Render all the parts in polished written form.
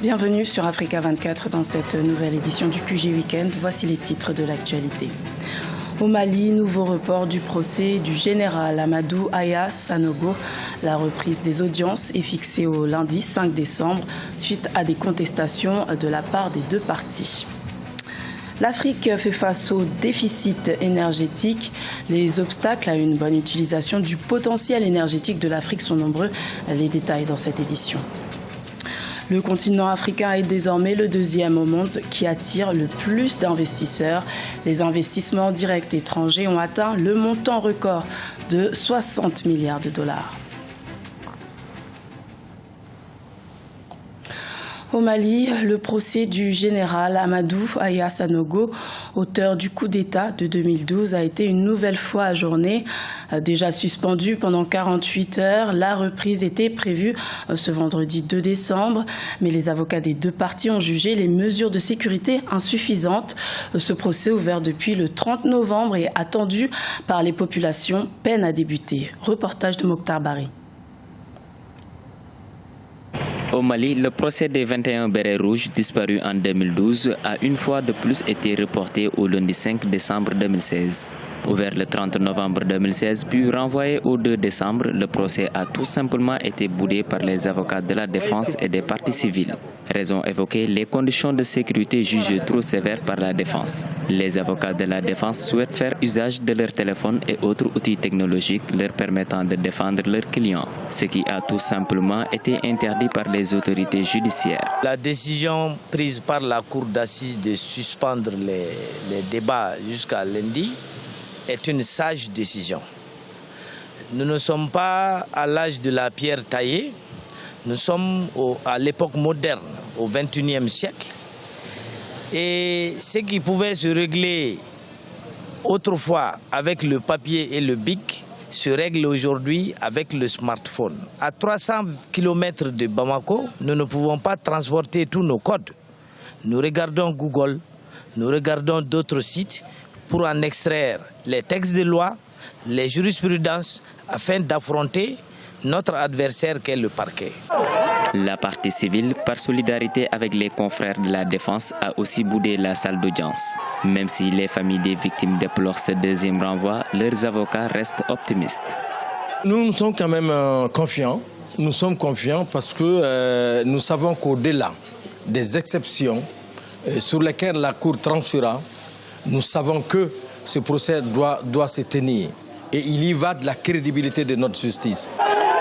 Bienvenue sur Africa 24 dans cette nouvelle édition du QG Weekend. Voici les titres de l'actualité. Au Mali, nouveau report du procès du général Amadou Aya Sanogo. La reprise des audiences est fixée au lundi 5 décembre suite à des contestations de la part des deux parties. L'Afrique fait face au déficit énergétique. Les obstacles à une bonne utilisation du potentiel énergétique de l'Afrique sont nombreux. Les détails dans cette édition. Le continent africain est désormais le deuxième au monde qui attire le plus d'investisseurs. Les investissements directs étrangers ont atteint le montant record de 60 milliards de dollars. Au Mali, le procès du général Amadou Aya Sanogo, auteur du coup d'État de 2012, a été une nouvelle fois ajourné. Déjà suspendu pendant 48 heures, la reprise était prévue ce vendredi 2 décembre, mais les avocats des deux parties ont jugé les mesures de sécurité insuffisantes. Ce procès, ouvert depuis le 30 novembre et attendu par les populations, peine à débuter. Reportage de Mokhtar Bari. Au Mali, le procès des 21 bérets rouges disparus en 2012 a une fois de plus été reporté au lundi 5 décembre 2016. Ouvert le 30 novembre 2016 puis renvoyé au 2 décembre, le procès a tout simplement été boudé par les avocats de la défense et des parties civiles. Raison évoquée, les conditions de sécurité jugées trop sévères par la défense. Les avocats de la défense souhaitent faire usage de leur téléphone et autres outils technologiques leur permettant de défendre leurs clients, ce qui a tout simplement été interdit par les autorités judiciaires. La décision prise par la cour d'assises de suspendre les débats jusqu'à lundi est une sage décision. Nous ne sommes pas à l'âge de la pierre taillée, nous sommes à l'époque moderne, au XXIe siècle. Et ce qui pouvait se régler autrefois avec le papier et le bic se règle aujourd'hui avec le smartphone. À 300 km de Bamako, nous ne pouvons pas transporter tous nos codes. Nous regardons Google, nous regardons d'autres sites pour en extraire les textes de loi, les jurisprudences, afin d'affronter notre adversaire qu'est le parquet. La partie civile, par solidarité avec les confrères de la défense, a aussi boudé la salle d'audience. Même si les familles des victimes déplorent ce deuxième renvoi, leurs avocats restent optimistes. Nous sommes quand même confiants. Nous sommes confiants parce que nous savons qu'au-delà des exceptions sur lesquelles la Cour tranchera, nous savons que ce procès doit se tenir. Et il y va de la crédibilité de notre justice.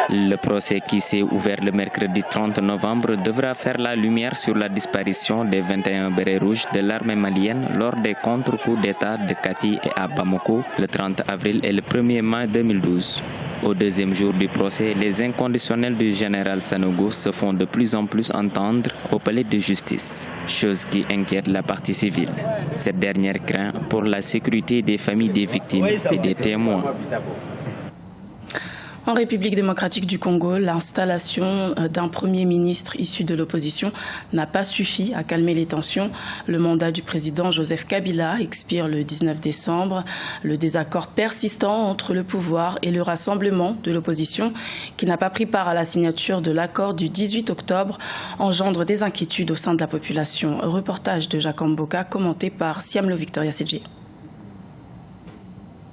Le procès qui s'est ouvert le mercredi 30 novembre devra faire la lumière sur la disparition des 21 bérets rouges de l'armée malienne lors des contre-coups d'État de Kati et à Bamako le 30 avril et le 1er mai 2012. Au deuxième jour du procès, les inconditionnels du général Sanogo se font de plus en plus entendre au palais de justice, chose qui inquiète la partie civile. Cette dernière craint pour la sécurité des familles des victimes et des témoins. En République démocratique du Congo, l'installation d'un Premier ministre issu de l'opposition n'a pas suffi à calmer les tensions. Le mandat du président Joseph Kabila expire le 19 décembre. Le désaccord persistant entre le pouvoir et le rassemblement de l'opposition, qui n'a pas pris part à la signature de l'accord du 18 octobre, engendre des inquiétudes au sein de la population. Reportage de Jacques Mboka commenté par Siamlo Victoria CG.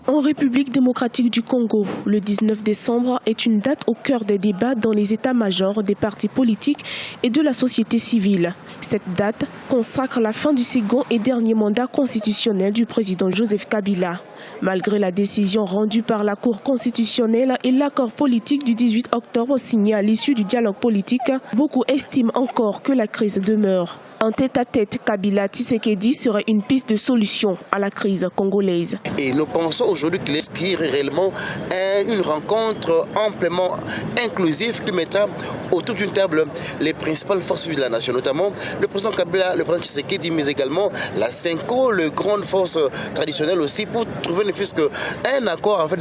En République démocratique du Congo, le 19 décembre est une date au cœur des débats dans les états-majors des partis politiques et de la société civile. Cette date consacre la fin du second et dernier mandat constitutionnel du président Joseph Kabila. Malgré la décision rendue par la Cour constitutionnelle et l'accord politique du 18 octobre signé à l'issue du dialogue politique, beaucoup estiment encore que la crise demeure. Un tête-à-tête Kabila-Tshisekedi serait une piste de solution à la crise congolaise. Et nous pensons aujourd'hui qu'il est réellement une rencontre amplement inclusive qui mettra autour d'une table les principales forces vives de la nation, notamment le président Kabila, le président Tshisekedi, mais également la CENCO, les grandes forces traditionnelles aussi, pour trouver ne fût-ce qu'un accord en fait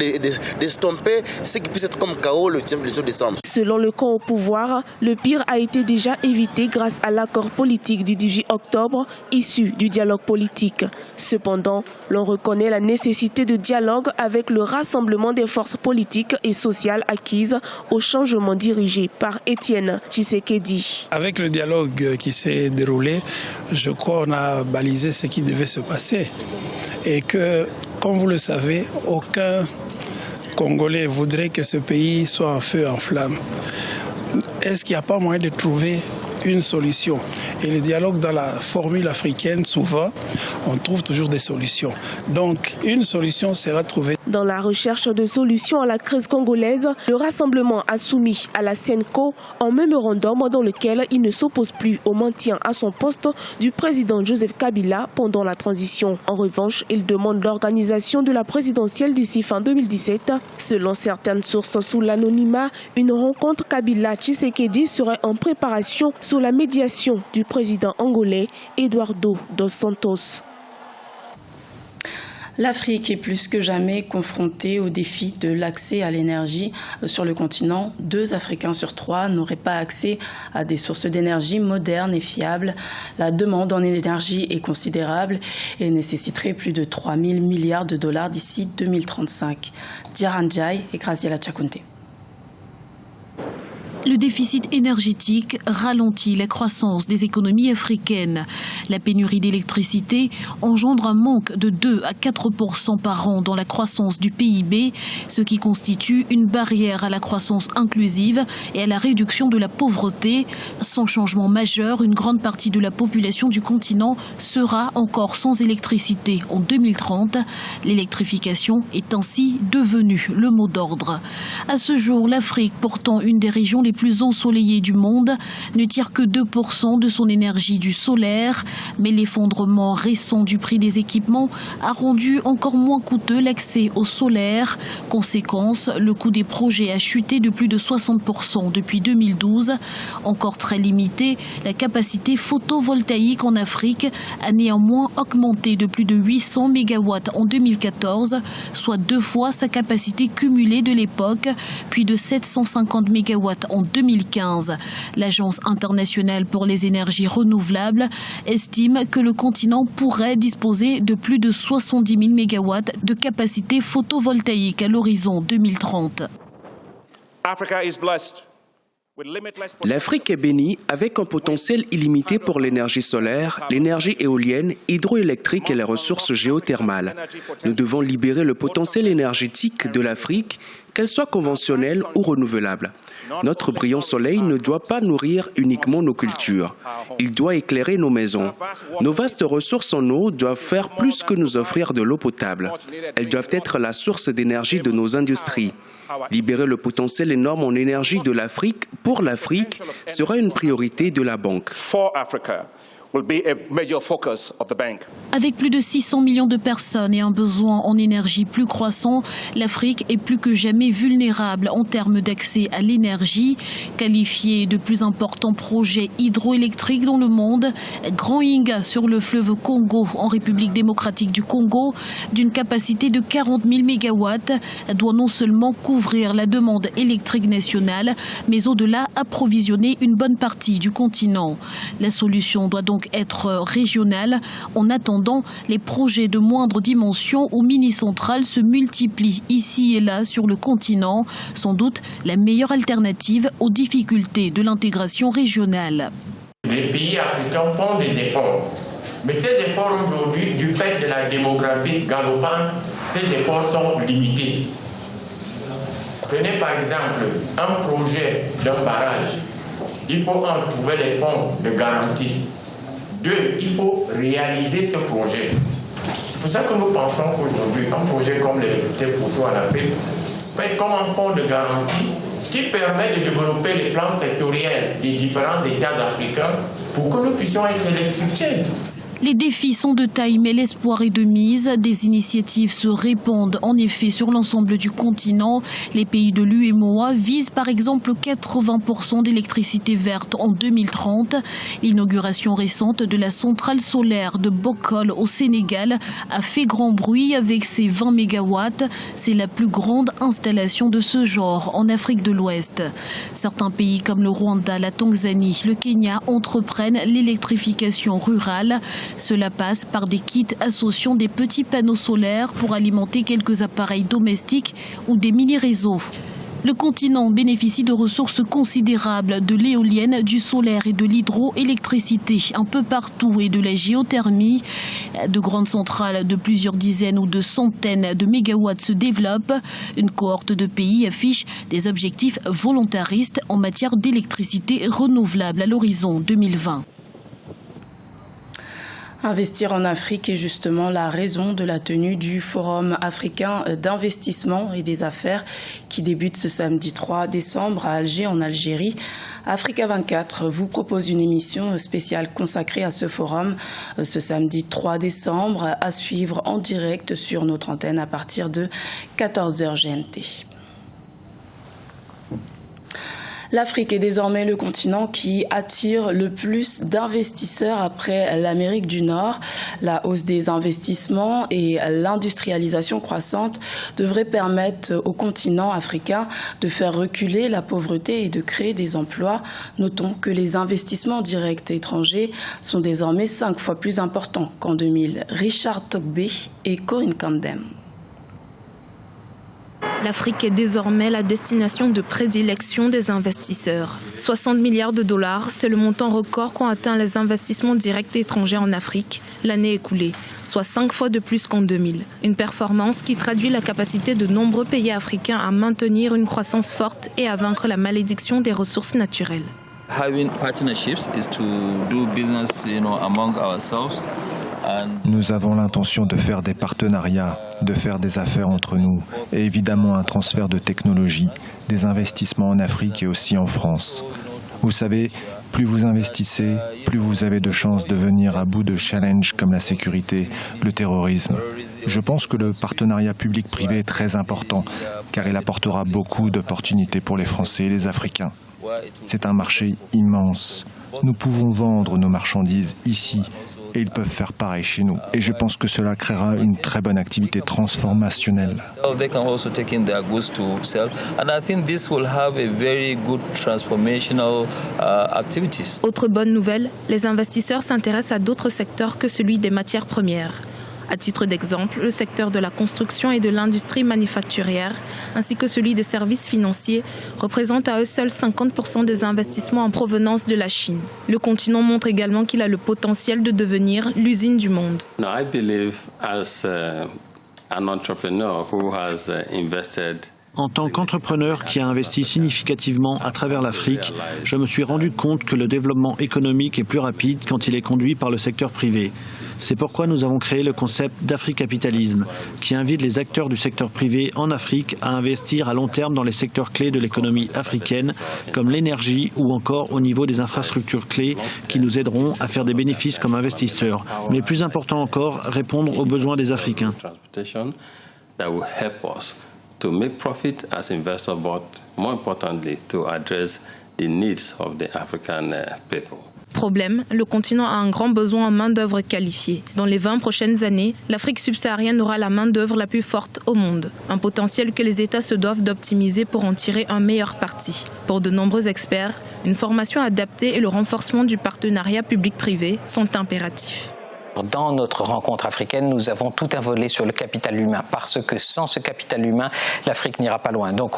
d'estomper ce qui puisse être comme chaos le 19 décembre. Selon le camp au pouvoir, le pire a été déjà évité grâce à l'accord politique du 18 octobre issu du dialogue politique. Cependant, l'on reconnaît la nécessité de dialogue avec le rassemblement des forces politiques et sociales acquises au changement dirigé par Étienne Tshisekedi. Avec le dialogue qui s'est déroulé, je crois qu'on a balisé ce qui devait se passer. Et que, comme vous le savez, aucun Congolais voudrait que ce pays soit en feu, en flamme. Est-ce qu'il n'y a pas moyen de trouver une solution? Et le dialogue dans la formule africaine, souvent, on trouve toujours des solutions. Donc, une solution sera trouvée. Dans la recherche de solutions à la crise congolaise, le rassemblement a soumis à la CENCO un mémorandum dans lequel il ne s'oppose plus au maintien à son poste du président Joseph Kabila pendant la transition. En revanche, il demande l'organisation de la présidentielle d'ici fin 2017. Selon certaines sources sous l'anonymat, une rencontre Kabila-Tshisekedi serait en préparation sous la médiation du président angolais Eduardo dos Santos. L'Afrique est plus que jamais confrontée au défi de l'accès à l'énergie sur le continent. 2 Africains sur 3 n'auraient pas accès à des sources d'énergie modernes et fiables. La demande en énergie est considérable et nécessiterait plus de 3 000 milliards de dollars d'ici 2035. Diaranjai et Graziella Chakunte. Le déficit énergétique ralentit la croissance des économies africaines. La pénurie d'électricité engendre un manque de 2 à 4% par an dans la croissance du PIB, ce qui constitue une barrière à la croissance inclusive et à la réduction de la pauvreté. Sans changement majeur, une grande partie de la population du continent sera encore sans électricité en 2030. L'électrification est ainsi devenue le mot d'ordre. À ce jour, l'Afrique, pourtant une des régions les plus ensoleillées du monde, ne tire que 2% de son énergie du solaire, mais l'effondrement récent du prix des équipements a rendu encore moins coûteux l'accès au solaire. Conséquence, le coût des projets a chuté de plus de 60% depuis 2012. Encore très limitée, la capacité photovoltaïque en Afrique a néanmoins augmenté de plus de 800 MW en 2014, soit 2 fois sa capacité cumulée de l'époque, puis de 750 MW en 2015. L'Agence internationale pour les énergies renouvelables estime que le continent pourrait disposer de plus de 70 000 MW de capacité photovoltaïque à l'horizon 2030. L'Afrique est bénie avec un potentiel illimité pour l'énergie solaire, l'énergie éolienne, hydroélectrique et les ressources géothermales. Nous devons libérer le potentiel énergétique de l'Afrique, qu'elle soit conventionnelle ou renouvelable. Notre brillant soleil ne doit pas nourrir uniquement nos cultures. Il doit éclairer nos maisons. Nos vastes ressources en eau doivent faire plus que nous offrir de l'eau potable. Elles doivent être la source d'énergie de nos industries. Libérer le potentiel énorme en énergie de l'Afrique pour l'Afrique sera une priorité de la Banque. Avec plus de 600 millions de personnes et un besoin en énergie plus croissant, l'Afrique est plus que jamais vulnérable en termes d'accès à l'énergie. Qualifié de plus important projet hydroélectrique dans le monde, Grand Inga sur le fleuve Congo en République démocratique du Congo, d'une capacité de 40 000 MW, doit non seulement couvrir la demande électrique nationale, mais au-delà approvisionner une bonne partie du continent. La solution doit donc être régionale. En attendant, les projets de moindre dimension ou mini-centrales se multiplient ici et là sur le continent, sans doute la meilleure alternative aux difficultés de l'intégration régionale. Les pays africains font des efforts, mais ces efforts aujourd'hui, du fait de la démographie galopante, ces efforts sont limités. Prenez par exemple un projet d'un barrage. Il faut en trouver les fonds de garantie. 2, il faut réaliser ce projet. C'est pour ça que nous pensons qu'aujourd'hui, un projet comme l'électricité pour tout en Afrique peut être comme un fonds de garantie qui permet de développer les plans sectoriels des différents États africains pour que nous puissions être électrifiés. Les défis sont de taille, mais l'espoir est de mise. Des initiatives se répandent en effet sur l'ensemble du continent. Les pays de l'UEMOA visent par exemple 80% d'électricité verte en 2030. L'inauguration récente de la centrale solaire de Bokol au Sénégal a fait grand bruit avec ses 20 mégawatts. C'est la plus grande installation de ce genre en Afrique de l'Ouest. Certains pays comme le Rwanda, la Tanzanie, le Kenya entreprennent l'électrification rurale. Cela passe par des kits associant des petits panneaux solaires pour alimenter quelques appareils domestiques ou des mini-réseaux. Le continent bénéficie de ressources considérables, de l'éolienne, du solaire et de l'hydroélectricité un peu partout et de la géothermie. De grandes centrales de plusieurs dizaines ou de centaines de mégawatts se développent. Une cohorte de pays affiche des objectifs volontaristes en matière d'électricité renouvelable à l'horizon 2020. Investir en Afrique est justement la raison de la tenue du Forum africain d'investissement et des affaires qui débute ce samedi 3 décembre à Alger, en Algérie. Africa 24 vous propose une émission spéciale consacrée à ce forum ce samedi 3 décembre à suivre en direct sur notre antenne à partir de 14h GMT. L'Afrique est désormais le continent qui attire le plus d'investisseurs après l'Amérique du Nord. La hausse des investissements et l'industrialisation croissante devraient permettre au continent africain de faire reculer la pauvreté et de créer des emplois. Notons que les investissements directs étrangers sont désormais 5 fois plus importants qu'en 2000. Richard Tokbe et Corinne Kandem. L'Afrique est désormais la destination de prédilection des investisseurs. 60 milliards de dollars, c'est le montant record qu'ont atteint les investissements directs étrangers en Afrique l'année écoulée, soit 5 fois de plus qu'en 2000. Une performance qui traduit la capacité de nombreux pays africains à maintenir une croissance forte et à vaincre la malédiction des ressources naturelles. Having partnerships is to do business, among ourselves. Nous avons l'intention de faire des partenariats, de faire des affaires entre nous et évidemment un transfert de technologie, des investissements en Afrique et aussi en France. Vous savez, plus vous investissez, plus vous avez de chances de venir à bout de challenges comme la sécurité, le terrorisme. Je pense que le partenariat public-privé est très important car il apportera beaucoup d'opportunités pour les Français et les Africains. C'est un marché immense. Nous pouvons vendre nos marchandises ici et ils peuvent faire pareil chez nous. Et je pense que cela créera une très bonne activité transformationnelle. Autre bonne nouvelle, les investisseurs s'intéressent à d'autres secteurs que celui des matières premières. À titre d'exemple, le secteur de la construction et de l'industrie manufacturière, ainsi que celui des services financiers, représentent à eux seuls 50% des investissements en provenance de la Chine. Le continent montre également qu'il a le potentiel de devenir l'usine du monde. I believe as an entrepreneur who has invested. En tant qu'entrepreneur qui a investi significativement à travers l'Afrique, je me suis rendu compte que le développement économique est plus rapide quand il est conduit par le secteur privé. C'est pourquoi nous avons créé le concept d'africapitalisme, qui invite les acteurs du secteur privé en Afrique à investir à long terme dans les secteurs clés de l'économie africaine, comme l'énergie ou encore au niveau des infrastructures clés qui nous aideront à faire des bénéfices comme investisseurs. Mais plus important encore, répondre aux besoins des Africains. To make profit as investors, but more importantly, to address the needs of the African people. Problème, le continent a un grand besoin en main-d'œuvre qualifiée. Dans les 20 prochaines années, l'Afrique subsaharienne aura la main-d'œuvre la plus forte au monde. Un potentiel que les États se doivent d'optimiser pour en tirer un meilleur parti. Pour de nombreux experts, une formation adaptée et le renforcement du partenariat public-privé sont impératifs. Dans notre rencontre africaine, nous avons tout un volet sur le capital humain, parce que sans ce capital humain, l'Afrique n'ira pas loin. Donc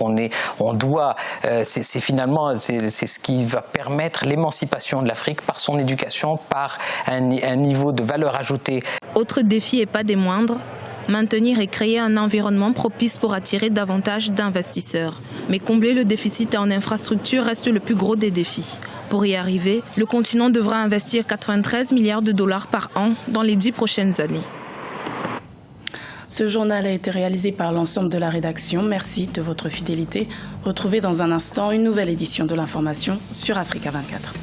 c'est ce qui va permettre l'émancipation de l'Afrique par son éducation, par un niveau de valeur ajoutée. Autre défi et pas des moindres, maintenir et créer un environnement propice pour attirer davantage d'investisseurs. Mais combler le déficit en infrastructure reste le plus gros des défis. Pour y arriver, le continent devra investir 93 milliards de dollars par an dans les 10 prochaines années. Ce journal a été réalisé par l'ensemble de la rédaction. Merci de votre fidélité. Retrouvez dans un instant une nouvelle édition de l'information sur Africa 24.